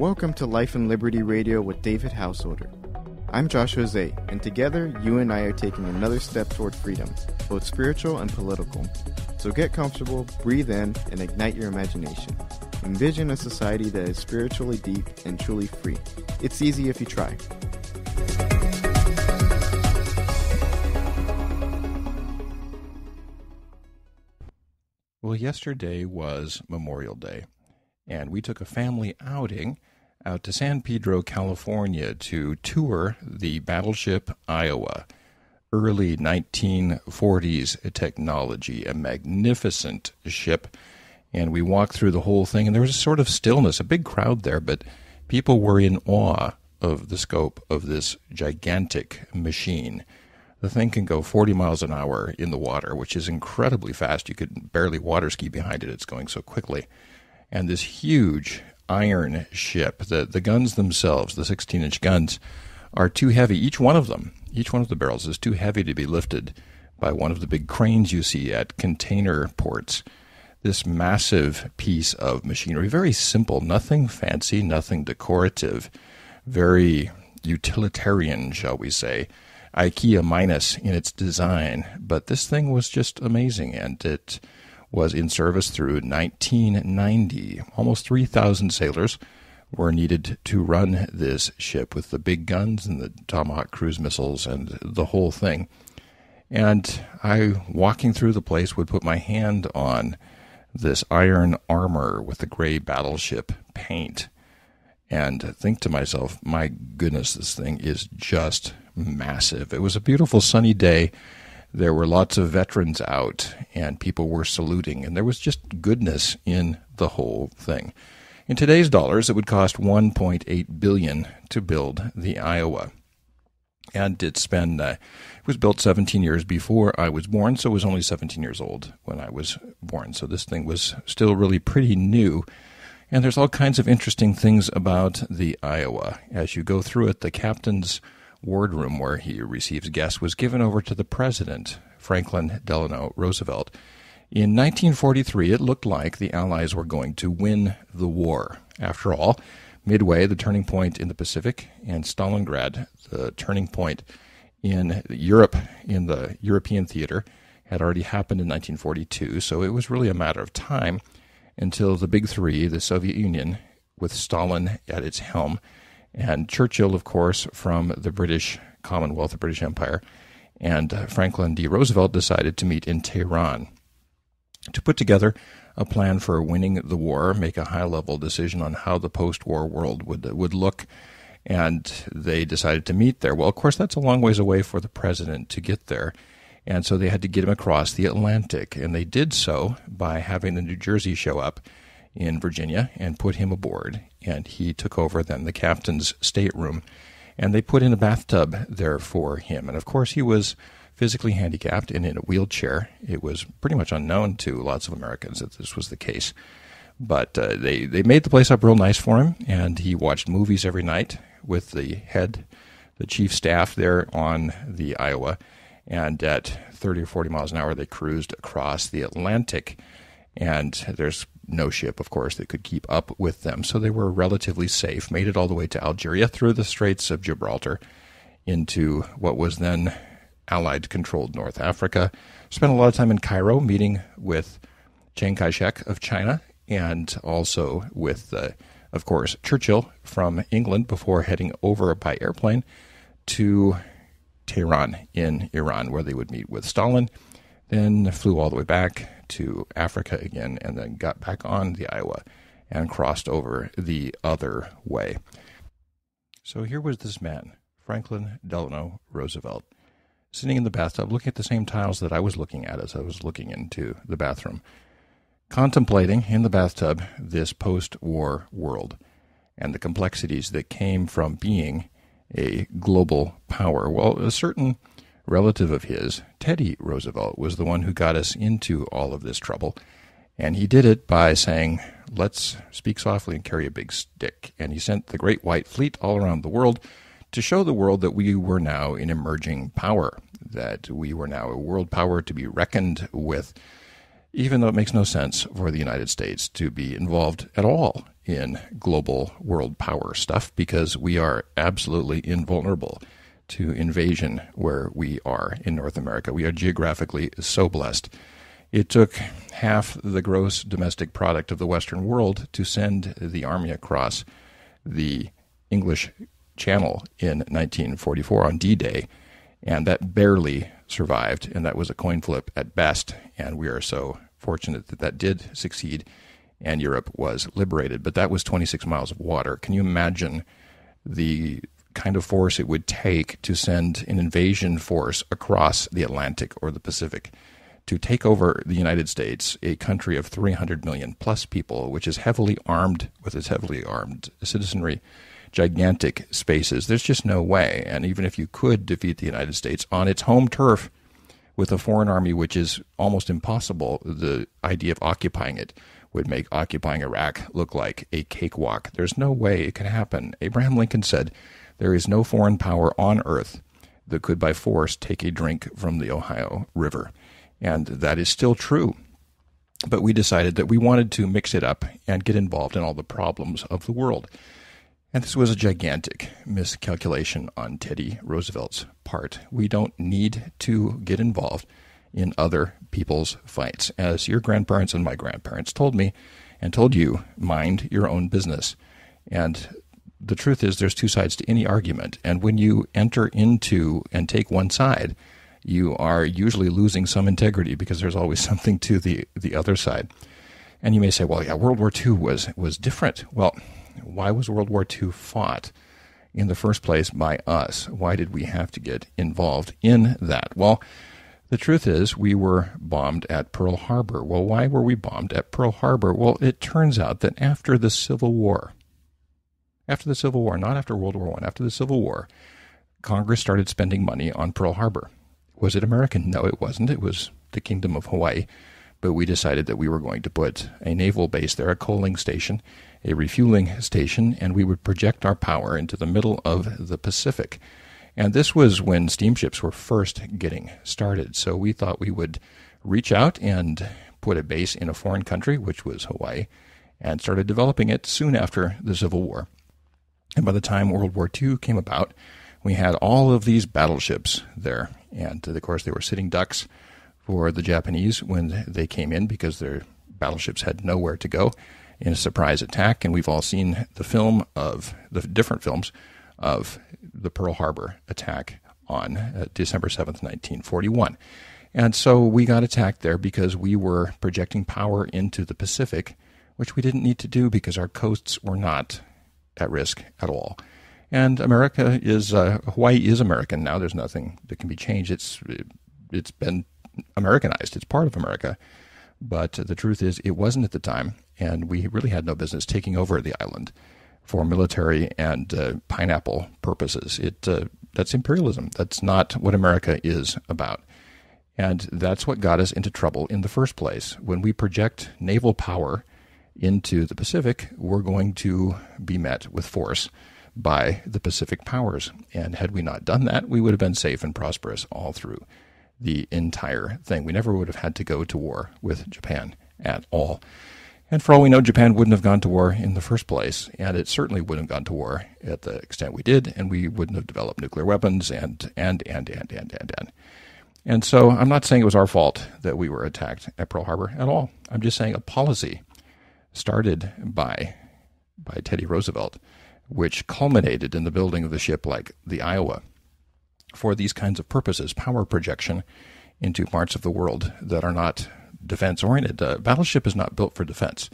Welcome to Life and Liberty Radio with David Householder. I'm Josh Jose, and together, you and I are taking another step toward freedom, both spiritual and political. So get comfortable, breathe in, and ignite your imagination. Envision a society that is spiritually deep and truly free. It's easy if you try. Well, yesterday was Memorial Day, and we took a family outing out to San Pedro, California to tour the Battleship Iowa. Early 1940s technology, a magnificent ship, and we walked through the whole thing, and there was a sort of stillness, a big crowd there, but people were in awe of the scope of this gigantic machine. The thing can go 40 miles an hour in the water, which is incredibly fast. You could barely water ski behind it. It's going so quickly. And this huge iron ship, the guns themselves, the 16-inch guns, are too heavy. Each one of the barrels is too heavy to be lifted by one of the big cranes you see at container ports. This massive piece of machinery, very simple, nothing fancy, nothing decorative, very utilitarian, shall we say. IKEA minus in its design, but this thing was just amazing, and it was in service through 1990. Almost 3,000 sailors were needed to run this ship with the big guns and the Tomahawk cruise missiles and the whole thing. And I, walking through the place, would put my hand on this iron armor with the gray battleship paint and think to myself, my goodness, this thing is just massive. It was a beautiful sunny day. There were lots of veterans out, and people were saluting, and there was just goodness in the whole thing. In today's dollars, it would cost $1.8 billion to build the Iowa. And it was built 17 years before I was born, so I was only 17 years old when I was born. So this thing was still really pretty new. And there's all kinds of interesting things about the Iowa. As you go through it, the captain's wardroom where he receives guests was given over to the president, Franklin Delano Roosevelt. In 1943, it looked like the Allies were going to win the war. After all, Midway, the turning point in the Pacific, and Stalingrad, the turning point in Europe, in the European theater, had already happened in 1942, so it was really a matter of time until the big three, the Soviet Union, with Stalin at its helm, and Churchill, of course, from the British Commonwealth, the British Empire, and Franklin D. Roosevelt decided to meet in Tehran to put together a plan for winning the war, make a high-level decision on how the post-war world would look, and they decided to meet there. Well, of course, that's a long ways away for the president to get there, and so they had to get him across the Atlantic, and they did so by having the New Jersey show up in Virginia and put him aboard, and he took over then the captain's stateroom, and they put in a bathtub there for him. And of course, he was physically handicapped and in a wheelchair. It was pretty much unknown to lots of Americans that this was the case. But they made the place up real nice for him, and he watched movies every night with the chief staff there on the Iowa. And at 30 or 40 miles an hour, they cruised across the Atlantic. And there's no ship, of course, that could keep up with them. So they were relatively safe, made it all the way to Algeria through the Straits of Gibraltar into what was then Allied-controlled North Africa. Spent a lot of time in Cairo meeting with Chiang Kai-shek of China and also with, of course, Churchill from England before heading over by airplane to Tehran in Iran, where they would meet with Stalin, then flew all the way back to Africa again, and then got back on the Iowa and crossed over the other way. So here was this man, Franklin Delano Roosevelt, sitting in the bathtub, looking at the same tiles that I was looking at as I was looking into the bathroom, contemplating in the bathtub this post-war world and the complexities that came from being a global power. Well, a certain relative of his, Teddy Roosevelt, was the one who got us into all of this trouble, and he did it by saying, let's speak softly and carry a big stick. And he sent the Great White Fleet all around the world to show the world that we were now an emerging power, that we were now a world power to be reckoned with, even though it makes no sense for the United States to be involved at all in global world power stuff because we are absolutely invulnerable to invasion where we are in North America. We are geographically so blessed. It took half the gross domestic product of the Western world to send the army across the English Channel in 1944 on D-Day, and that barely survived, and that was a coin flip at best, and we are so fortunate that that did succeed, and Europe was liberated. But that was 26 miles of water. Can you imagine the kind of force it would take to send an invasion force across the Atlantic or the Pacific to take over the United States, a country of 300 million plus people, which is heavily armed with its heavily armed citizenry, gigantic spaces? There's just no way. And even if you could defeat the United States on its home turf with a foreign army, which is almost impossible, the idea of occupying it would make occupying Iraq look like a cakewalk. There's no way it can happen. Abraham Lincoln said, "There is no foreign power on earth that could by force take a drink from the Ohio River." And that is still true. But we decided that we wanted to mix it up and get involved in all the problems of the world. And this was a gigantic miscalculation on Teddy Roosevelt's part. We don't need to get involved in other people's fights. As your grandparents and my grandparents told me and told you, mind your own business. And the truth is there's two sides to any argument. And when you enter into and take one side, you are usually losing some integrity because there's always something to the other side. And you may say, well, yeah, World War II was different. Well, why was World War II fought in the first place by us? Why did we have to get involved in that? Well, the truth is we were bombed at Pearl Harbor. Well, why were we bombed at Pearl Harbor? Well, it turns out that after the Civil War, not after World War I, after the Civil War, Congress started spending money on Pearl Harbor. Was it American? No, it wasn't. It was the Kingdom of Hawaii. But we decided that we were going to put a naval base there, a coaling station, a refueling station, and we would project our power into the middle of the Pacific. And this was when steamships were first getting started. So we thought we would reach out and put a base in a foreign country, which was Hawaii, and started developing it soon after the Civil War. And by the time World War II came about, we had all of these battleships there. And, of course, they were sitting ducks for the Japanese when they came in because their battleships had nowhere to go in a surprise attack. And we've all seen the different films of the Pearl Harbor attack on December 7th, 1941. And so we got attacked there because we were projecting power into the Pacific, which we didn't need to do because our coasts were not at risk at all. And Hawaii is American now. There's nothing that can be changed. It's been Americanized. It's part of America. But the truth is it wasn't at the time, and we really had no business taking over the island for military and pineapple purposes. That's imperialism. That's not what America is about. And that's what got us into trouble in the first place. When we project naval power into the Pacific, we're going to be met with force by the Pacific powers. And had we not done that, we would have been safe and prosperous all through the entire thing. We never would have had to go to war with Japan at all. And for all we know, Japan wouldn't have gone to war in the first place, and it certainly wouldn't have gone to war at the extent we did, and we wouldn't have developed nuclear weapons, and. And so I'm not saying it was our fault that we were attacked at Pearl Harbor at all. I'm just saying a policy started by Teddy Roosevelt, which culminated in the building of the ship like the Iowa for these kinds of purposes, power projection into parts of the world that are not defense-oriented. A battleship is not built for defense.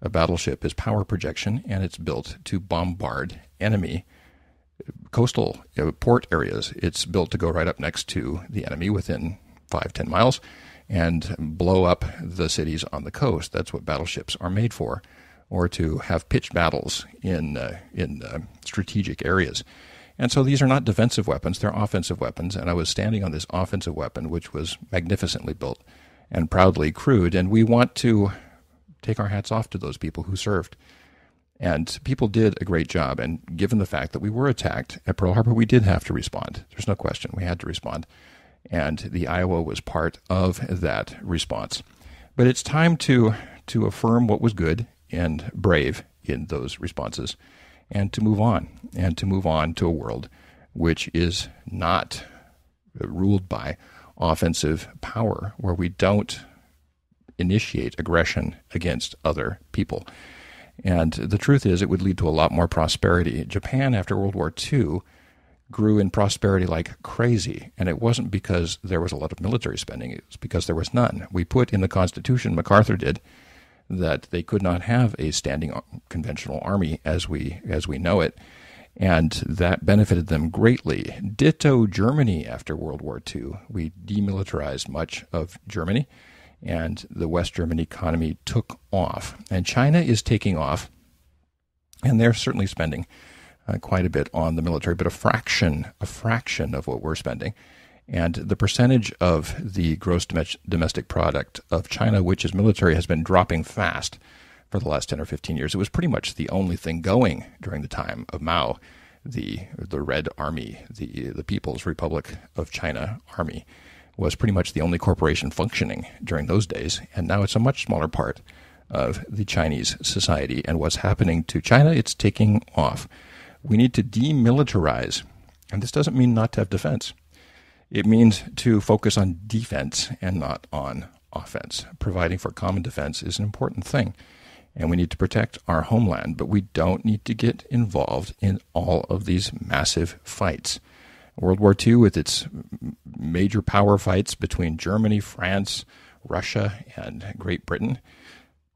A battleship is power projection, and it's built to bombard enemy coastal port areas. It's built to go right up next to the enemy within 5-10 miles and blow up the cities on the coast. That's what battleships are made for, or to have pitched battles in strategic areas. And so these are not defensive weapons, they're offensive weapons. And I was standing on this offensive weapon, which was magnificently built and proudly crewed. And we want to take our hats off to those people who served. And people did a great job. And given the fact that we were attacked at Pearl Harbor, we did have to respond. There's no question. We had to respond. And the Iowa was part of that response. But it's time to affirm what was good and brave in those responses, and to move on to a world which is not ruled by offensive power, where we don't initiate aggression against other people. And the truth is, it would lead to a lot more prosperity. Japan, after World War II, grew in prosperity like crazy, and it wasn't because there was a lot of military spending. It was because there was none. We put in the Constitution, MacArthur did, that they could not have a standing conventional army as we know it, and that benefited them greatly. Ditto Germany after World War II. We demilitarized much of Germany, and the West German economy took off. And China is taking off, and they're certainly spending quite a bit on the military, but a fraction of what we're spending. And the percentage of the gross domestic product of China, which is military, has been dropping fast for the last 10 or 15 years. It was pretty much the only thing going during the time of Mao, the Red Army, the People's Republic of China Army, was pretty much the only corporation functioning during those days. And now it's a much smaller part of the Chinese society. And what's happening to China, it's taking off. We need to demilitarize. And this doesn't mean not to have defense. It means to focus on defense and not on offense. Providing for common defense is an important thing, and we need to protect our homeland, but we don't need to get involved in all of these massive fights. World War II, with its major power fights between Germany, France, Russia, and Great Britain,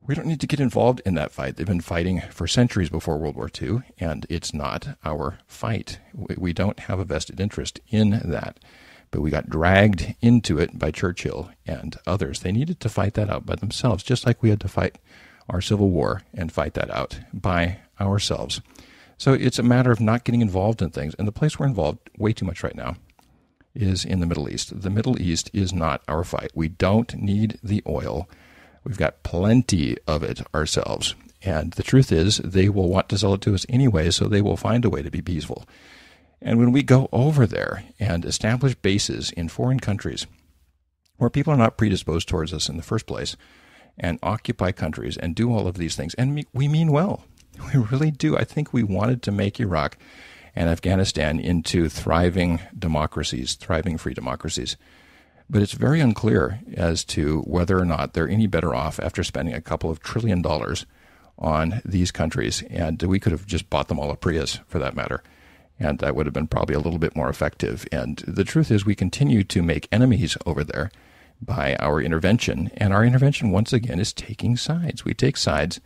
we don't need to get involved in that fight. They've been fighting for centuries before World War II, and it's not our fight. We don't have a vested interest in that. But we got dragged into it by Churchill and others. They needed to fight that out by themselves, just like we had to fight our Civil War and fight that out by ourselves. So it's a matter of not getting involved in things. And the place we're involved way too much right now is in the Middle East. The Middle East is not our fight. We don't need the oil. We've got plenty of it ourselves. And the truth is, they will want to sell it to us anyway, so they will find a way to be peaceful. And when we go over there and establish bases in foreign countries where people are not predisposed towards us in the first place, and occupy countries and do all of these things, and we mean well. We really do. I think we wanted to make Iraq and Afghanistan into thriving democracies, thriving free democracies. But it's very unclear as to whether or not they're any better off after spending a couple of $1 trillion on these countries. And we could have just bought them all a Prius, for that matter. And that would have been probably a little bit more effective. And the truth is, we continue to make enemies over there by our intervention. And our intervention, once again, is taking sides. We take sides,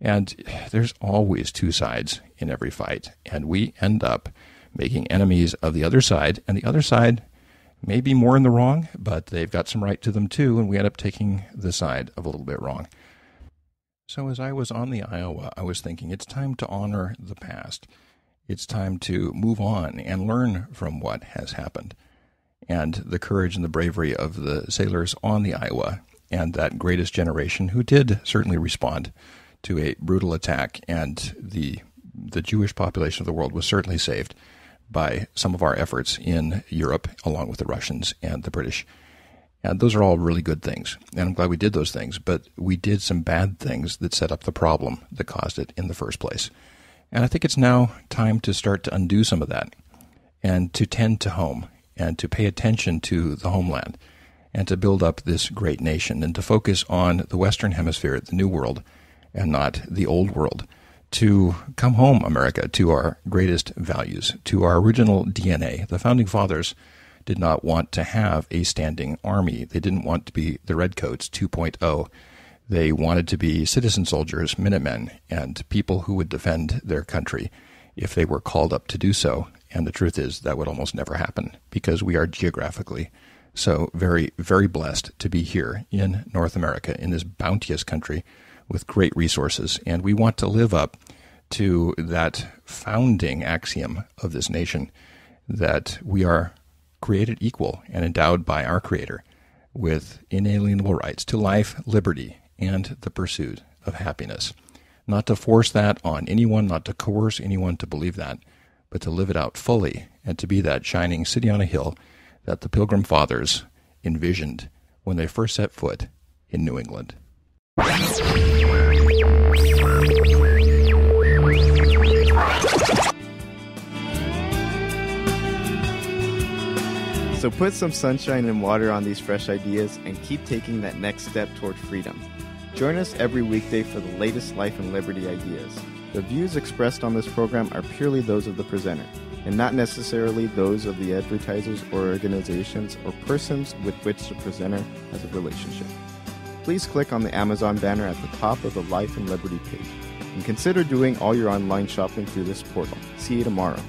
and there's always two sides in every fight. And we end up making enemies of the other side. And the other side may be more in the wrong, but they've got some right to them too. And we end up taking the side of a little bit wrong. So as I was on the Iowa, I was thinking it's time to honor the past. It's time to move on and learn from what has happened, and the courage and the bravery of the sailors on the Iowa and that greatest generation who did certainly respond to a brutal attack, and the Jewish population of the world was certainly saved by some of our efforts in Europe, along with the Russians and the British. And those are all really good things, and I'm glad we did those things, but we did some bad things that set up the problem that caused it in the first place. And I think it's now time to start to undo some of that and to tend to home and to pay attention to the homeland and to build up this great nation and to focus on the Western Hemisphere, the New World, and not the Old World. To come home, America, to our greatest values, to our original DNA. The Founding Fathers did not want to have a standing army. They didn't want to be the Redcoats 2.0. They wanted to be citizen soldiers, Minutemen, and people who would defend their country if they were called up to do so. And the truth is that would almost never happen because we are geographically so very, very blessed to be here in North America, in this bounteous country with great resources. And we want to live up to that founding axiom of this nation, that we are created equal and endowed by our Creator with inalienable rights to life, liberty, and the pursuit of happiness. Not to force that on anyone, not to coerce anyone to believe that, but to live it out fully and to be that shining city on a hill that the Pilgrim Fathers envisioned when they first set foot in New England. So put some sunshine and water on these fresh ideas and keep taking that next step toward freedom. Join us every weekday for the latest life and liberty ideas. The views expressed on this program are purely those of the presenter, and not necessarily those of the advertisers or organizations or persons with which the presenter has a relationship. Please click on the Amazon banner at the top of the Life and Liberty page, and consider doing all your online shopping through this portal. See you tomorrow.